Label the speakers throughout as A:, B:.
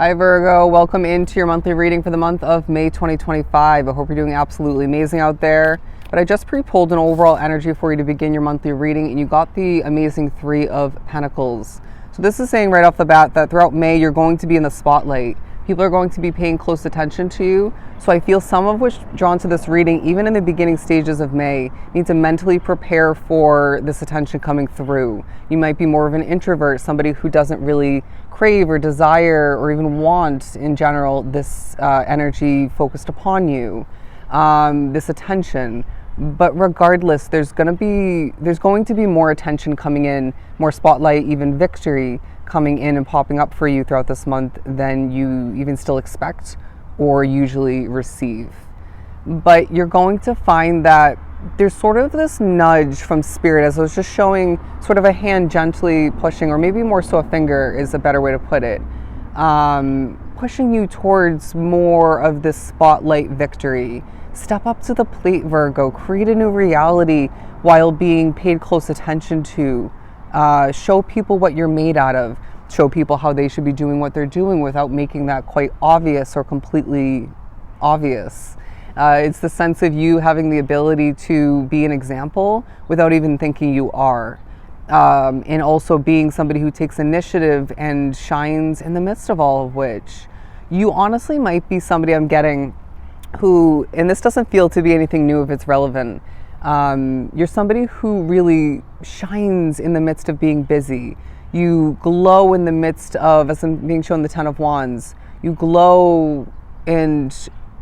A: Hi Virgo, welcome into your monthly reading for the month of May 2025. I hope you're doing absolutely amazing out there. But I just pre-pulled an overall energy for you to begin your monthly reading, and you got the amazing Three of Pentacles. So this is saying right off the bat that throughout May you're going to be in the spotlight. People are going to be paying close attention to you. So I feel some of which drawn to this reading, even in the beginning stages of May, need to mentally prepare for this attention coming through. You might be more of an introvert, somebody who doesn't really crave or desire or even want in general this energy focused upon you, this attention. But regardless, there's going to be more attention coming in, more spotlight, even victory coming in and popping up for you throughout this month than you even still expect or usually receive. But you're going to find that there's sort of this nudge from spirit, as I was just showing, sort of a hand gently pushing, or maybe more so a finger is a better way to put it, pushing you towards more of this spotlight victory. Step up to the plate, Virgo. Create a new reality while being paid close attention to. Show people what you're made out of. Show people how they should be doing what they're doing without making that quite obvious or completely obvious. It's the sense of you having the ability to be an example without even thinking you are. And also being somebody who takes initiative and shines in the midst of all of which. You honestly might be somebody, I'm getting, who, and this doesn't feel to be anything new if it's relevant, you're somebody who really shines in the midst of being busy. You glow in the midst of, as I'm being shown the Ten of Wands, you glow and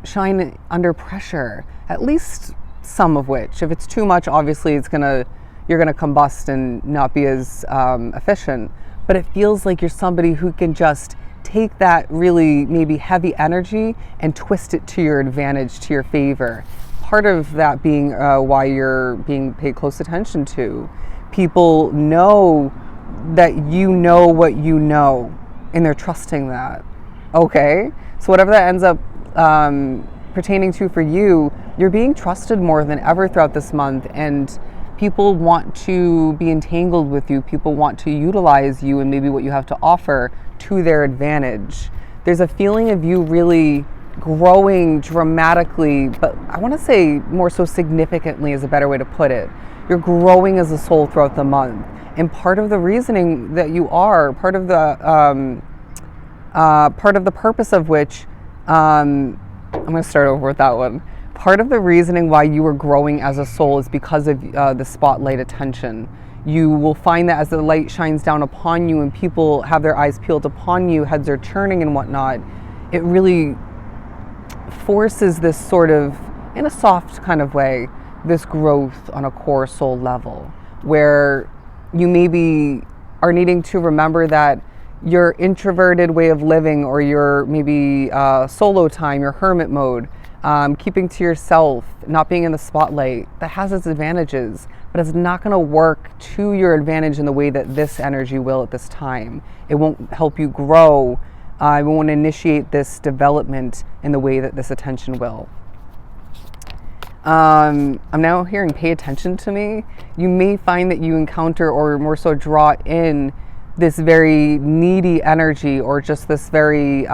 A: shine under pressure, at least some of which. If it's too much, obviously you're gonna combust and not be as efficient. But it feels like you're somebody who can just take that really maybe heavy energy and twist it to your advantage, to your favor. Part of that being why you're being paid close attention to. People know that you know what you know, and they're trusting that. Okay? So whatever that ends up pertaining to for you, you're being trusted more than ever throughout this month, and people want to be entangled with you. People want to utilize you and maybe what you have to offer to their advantage. There's a feeling of you really growing dramatically, but I want to say more so significantly is a better way to put it. You're growing as a soul throughout the month. And part of the reasoning that you are, part of the purpose of which, I'm going to start over with that one. Part of the reasoning why you are growing as a soul is because of the spotlight attention. You will find that as the light shines down upon you and people have their eyes peeled upon you, heads are turning and whatnot, it really forces this sort of, in a soft kind of way, this growth on a core soul level, where you maybe are needing to remember that your introverted way of living, or your maybe solo time, your hermit mode, keeping to yourself, not being in the spotlight, that has its advantages, but it's not going to work to your advantage in the way that this energy will at this time. It won't help you grow. It won't initiate this development in the way that this attention will. I'm now hearing pay attention to me. You may find that you encounter, or more so draw in, this very needy energy, or just this very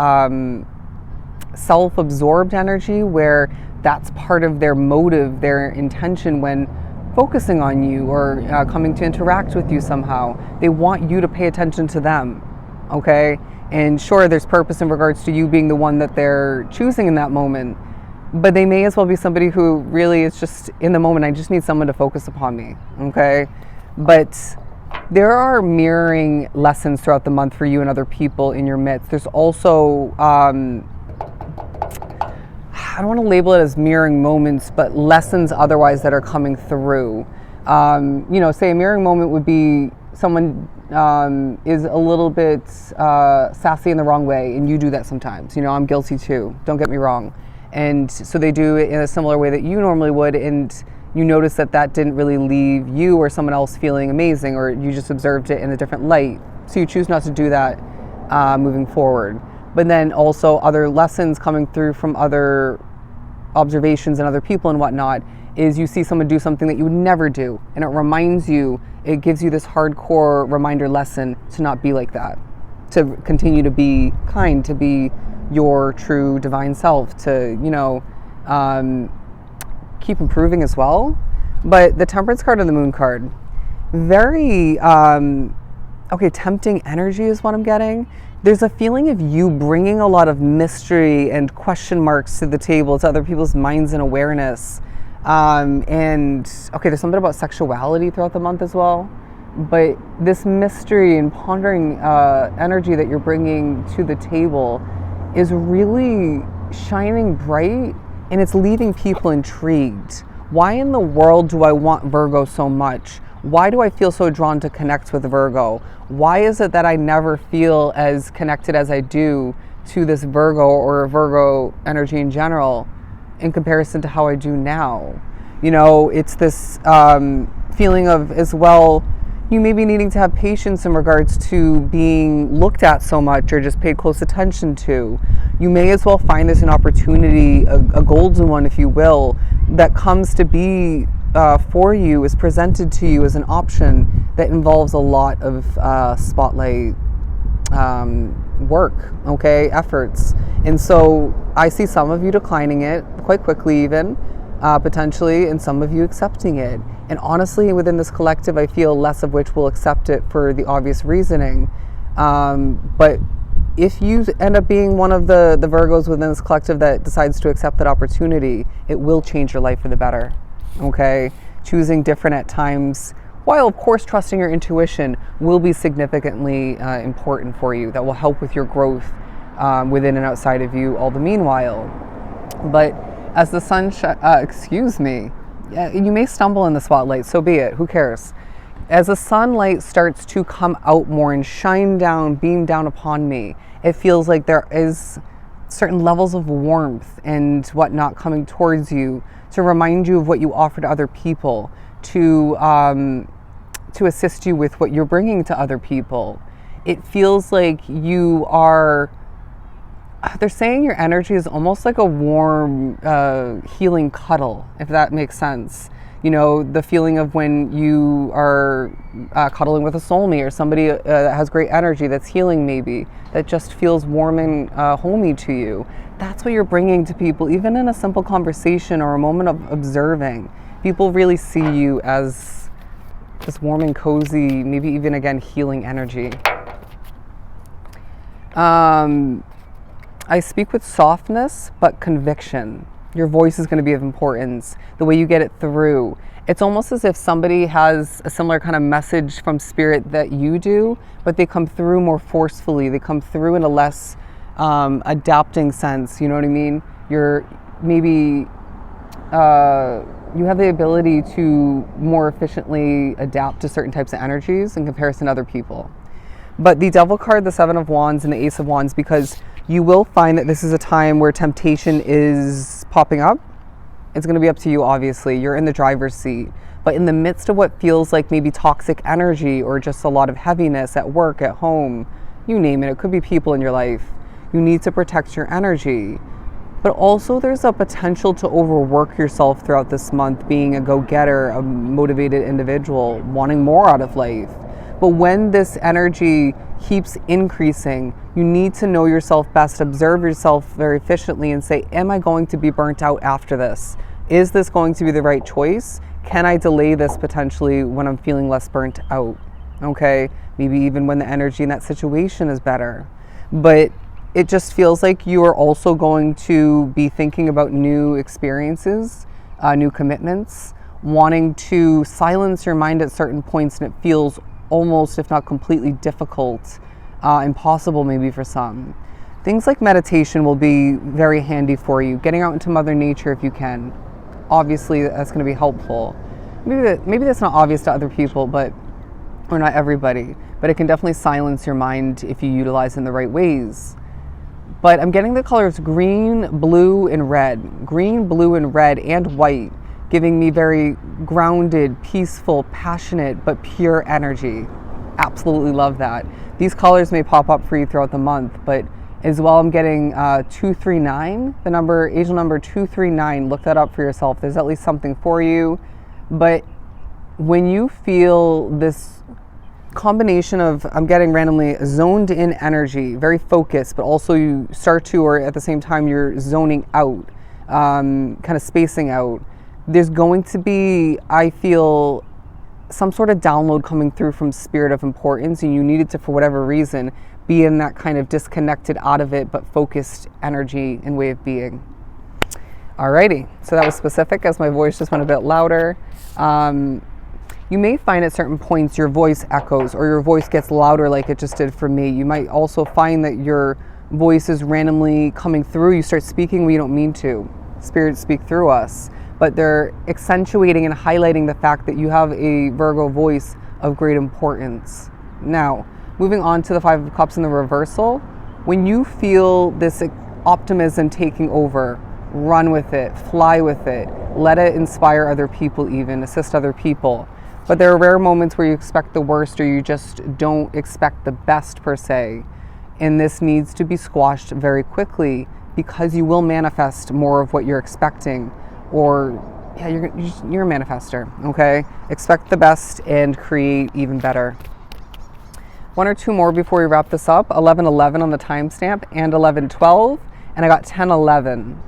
A: self-absorbed energy, where that's part of their motive, their intention when focusing on you or coming to interact with you somehow. They want you to pay attention to them, okay? And sure, there's purpose in regards to you being the one that they're choosing in that moment, but they may as well be somebody who really is just in the moment, I just need someone to focus upon me, okay? But there are mirroring lessons throughout the month for you and other people in your midst. There's also, I don't want to label it as mirroring moments, but lessons otherwise that are coming through. Say a mirroring moment would be someone is a little bit sassy in the wrong way, and you do that sometimes. I'm guilty too, don't get me wrong. And so they do it in a similar way that you normally would, and you notice that that didn't really leave you or someone else feeling amazing, or you just observed it in a different light. So you choose not to do that moving forward. But then also other lessons coming through from other observations and other people and whatnot is you see someone do something that you would never do, and it gives you this hardcore reminder lesson to not be like that, to continue to be kind, to be your true divine self, to, keep improving as well. But the Temperance card and the Moon card, very, tempting energy is what I'm getting. There's a feeling of you bringing a lot of mystery and question marks to the table, to other people's minds and awareness. There's something about sexuality throughout the month as well. But this mystery and pondering energy that you're bringing to the table is really shining bright, and it's leaving people intrigued. Why in the world do I want Virgo so much? Why do I feel so drawn to connect with Virgo? Why is it that I never feel as connected as I do to this Virgo or Virgo energy in general in comparison to how I do now? It's this feeling of, as well, you may be needing to have patience in regards to being looked at so much or just paid close attention to. You may as well find this an opportunity, a golden one, if you will, that comes to be for you, is presented to you as an option that involves a lot of spotlight work, efforts. And so I see some of you declining it quite quickly even, potentially, and some of you accepting it. And honestly, within this collective, I feel less of which will accept it for the obvious reasoning. But if you end up being one of the Virgos within this collective that decides to accept that opportunity, it will change your life for the better, Choosing different at times, while of course trusting your intuition, will be significantly important for you. That will help with your growth within and outside of you all the meanwhile. But as the sun, you may stumble in the spotlight, so be it, who cares? As the sunlight starts to come out more and shine down, beam down upon me, it feels like there is certain levels of warmth and whatnot coming towards you to remind you of what you offer to other people, to assist you with what you're bringing to other people. It feels like you are, they're saying your energy is almost like a warm, healing cuddle, if that makes sense. The feeling of when you are cuddling with a soulmate or somebody that has great energy, that's healing maybe, that just feels warm and homey to you. That's what you're bringing to people, even in a simple conversation or a moment of observing. People really see you as this warm and cozy, maybe even, again, healing energy. I speak with softness, but conviction. Your voice is going to be of importance, the way you get it through. It's almost as if somebody has a similar kind of message from spirit that you do, but they come through more forcefully. They come through in a less adapting sense, you know what I mean? You're maybe, you have the ability to more efficiently adapt to certain types of energies in comparison to other people. But the Devil card, the Seven of Wands, and the Ace of Wands, because you will find that this is a time where temptation is popping up. It's going to be up to you, obviously. You're in the driver's seat. But in the midst of what feels like maybe toxic energy or just a lot of heaviness at work, at home, you name it, it could be people in your life, you need to protect your energy. But also there's a potential to overwork yourself throughout this month, being a go-getter, a motivated individual, wanting more out of life. But when this energy keeps increasing, you need to know yourself best, observe yourself very efficiently and say, am I going to be burnt out after this? Is this going to be the right choice? Can I delay this potentially when I'm feeling less burnt out? Maybe even when the energy in that situation is better. But it just feels like you are also going to be thinking about new experiences, new commitments, wanting to silence your mind at certain points, and it feels almost, if not completely, difficult, impossible maybe for some. Things like meditation will be very handy for you. Getting out into Mother Nature if you can. Obviously, that's going to be helpful. Maybe that's not obvious to other people, or not everybody, but it can definitely silence your mind if you utilize it in the right ways. But I'm getting the colors green, blue, and red. Green, blue, and red, and white, giving me very grounded, peaceful, passionate, but pure energy. Absolutely love that. These colors may pop up for you throughout the month, but as well, I'm getting 239, angel number 239. Look that up for yourself. There's at least something for you. But when you feel this combination of, I'm getting randomly zoned in energy, very focused, but also you start to, or at the same time you're zoning out, kind of spacing out. There's going to be, I feel, some sort of download coming through from spirit of importance, and you needed to, for whatever reason, be in that kind of disconnected out of it, but focused energy and way of being. Alrighty, so that was specific as my voice just went a bit louder. You may find at certain points your voice echoes or your voice gets louder like it just did for me. You might also find that your voice is randomly coming through. You start speaking when you don't mean to. Spirits speak through us, but they're accentuating and highlighting the fact that you have a Virgo voice of great importance. Now, moving on to the Five of Cups in the reversal, when you feel this optimism taking over, run with it, fly with it, let it inspire other people, even assist other people. But there are rare moments where you expect the worst or you just don't expect the best per se. And this needs to be squashed very quickly because you will manifest more of what you're expecting. Or, yeah, you're a manifester, okay? Expect the best and create even better. One or two more before we wrap this up. 11:11 on the timestamp and 11:12. And I got 10:11.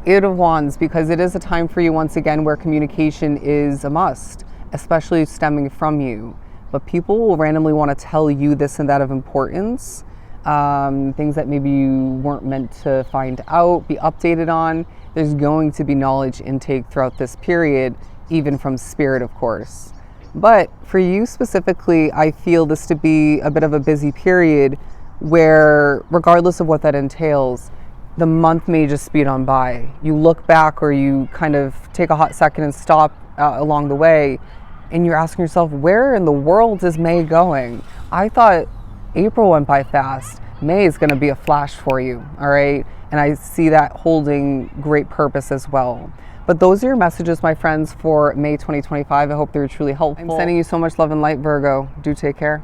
A: Eight of Wands, because it is a time for you once again where communication is a must, especially stemming from you. But people will randomly want to tell you this and that of importance, things that maybe you weren't meant to find out, be updated on. There's going to be knowledge intake throughout this period, even from spirit, of course. But for you specifically, I feel this to be a bit of a busy period where, regardless of what that entails, the month may just speed on by. You look back or you kind of take a hot second and stop along the way, and you're asking yourself, where in the world is May going? I thought April went by fast. May is going to be a flash for you, all right? And I see that holding great purpose as well. But those are your messages, my friends, for May 2025. I hope they were truly helpful. I'm sending you so much love and light, Virgo. Do take care.